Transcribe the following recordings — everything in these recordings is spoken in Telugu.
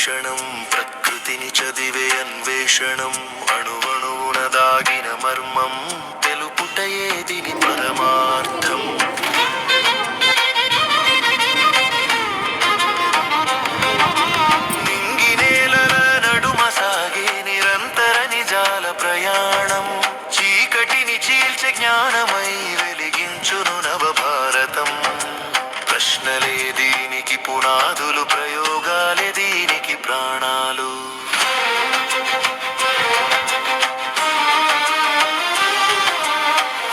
వీక్షణం ప్రకృతిని చదివే అన్వేషణం అణువణువున దాగిన మర్మం తెలుపుటయే దీని పరమార్థం. నింగినేలల నడుమ సాగే నిరంతర నిజాల ప్రయాణం చీకటిని చీల్చే జ్ఞానమై వెలిగించును నవభారతం. ప్రశ్నలే దీనికి పునాదులు, ప్రయోగాలే దీనికి ప్రాణాలు.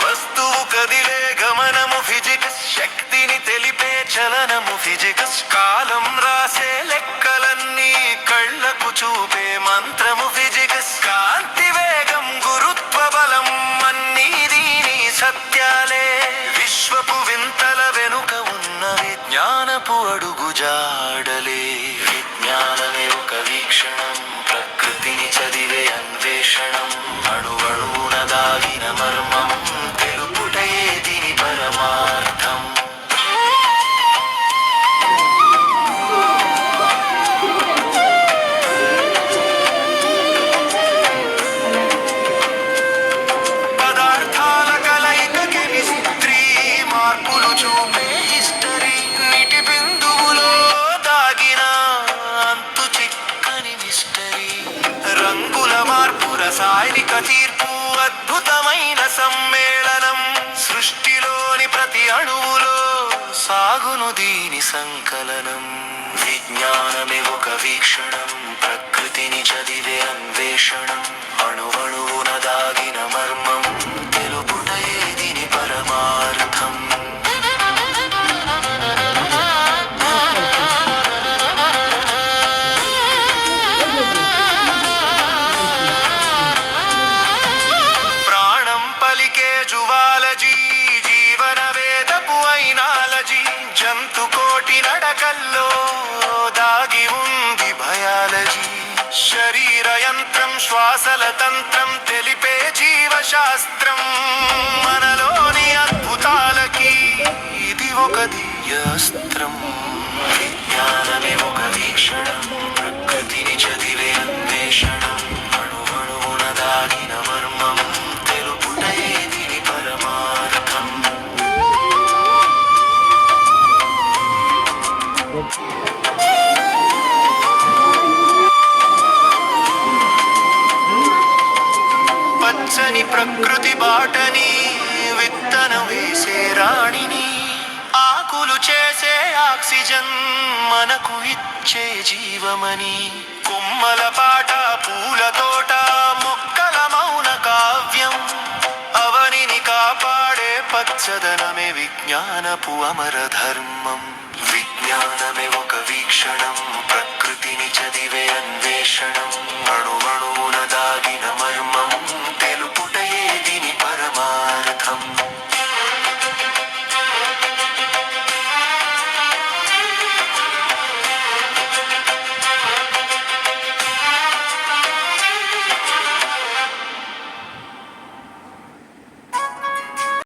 వస్తువు కదిలే గమనము ఫిజిక్స్, శక్తిని తెలిపే చలనము ఫిజిక్స్, కాలం రాసే లెక్కలన్నీ కళ్ళకు చూపే మంత్రము ఫిజిక్స్, కాంతి వేగం గురుత్వ బలం అన్నీ దీని సత్యాలే. విశ్వపు వింతల వెనుక ఉన్న విజ్ఞానపు అడుగుజాడలే. విజ్ఞానమే ఒక వీక్షణం ప్రకృతిని చదివే అన్వేషణం అణువణువున దాగిన మర్మం తెలుపుటయే దీని పరమార్థం. పదార్థాల కలయిక కెమిస్ట్రీ, మార్పులు చూపే హిస్టరీ, నీటి బిందువులో దాగిన అంతు చిక్కని మిస్టరీ, రంగుల మార్పు రసాయనిక తీర్పు అద్భుతమైన సమ్మేళనం, సృష్టిలోని ప్రతి అణువులో సాగును దీని సంకలనం. విజ్ఞానమే ఒక వీక్షణం ప్రకృతిని చదివే అన్వేషణం అణువణువున దాగిన మర్మం తెలుపుటయే దీని పరమార్థం. ప్రాణం పలికే జువాలజీ, జీవన వేదపు ఐనాలజీ, జంతు కోటి నడకల్లో దాగి ఉంది బయాలజీ, శరీర యంత్రం శ్వాసల తంత్రం తెలిపే జీవశాస్త్రం, మనలోని అద్భుతాలకి ఇది ఒక దివ్యాస్త్రం. విజ్ఞానమే ఒక వీక్షణం ప్రకృతిని చదివే అన్వేషణం అణువణువున దాగిన మర్మం తెలుపుటయే దీని పరమార్థం. పచ్చని ప్రకృతి బాటని విత్తనం వేసే రాణిని, ఆకులు చేసే ఆక్సిజన్ మనకు ఇచ్చే జీవమని, కొమ్మల పాట పూల తోట మొక్కల మౌన కావ్యం, అవనిని కాపాడే పచ్చదనమే విజ్ఞానపు అమర ధర్మం. విజ్ఞానమే ఒక వీక్షణం ప్రకృతిని చదివే అన్వేషణం అణువ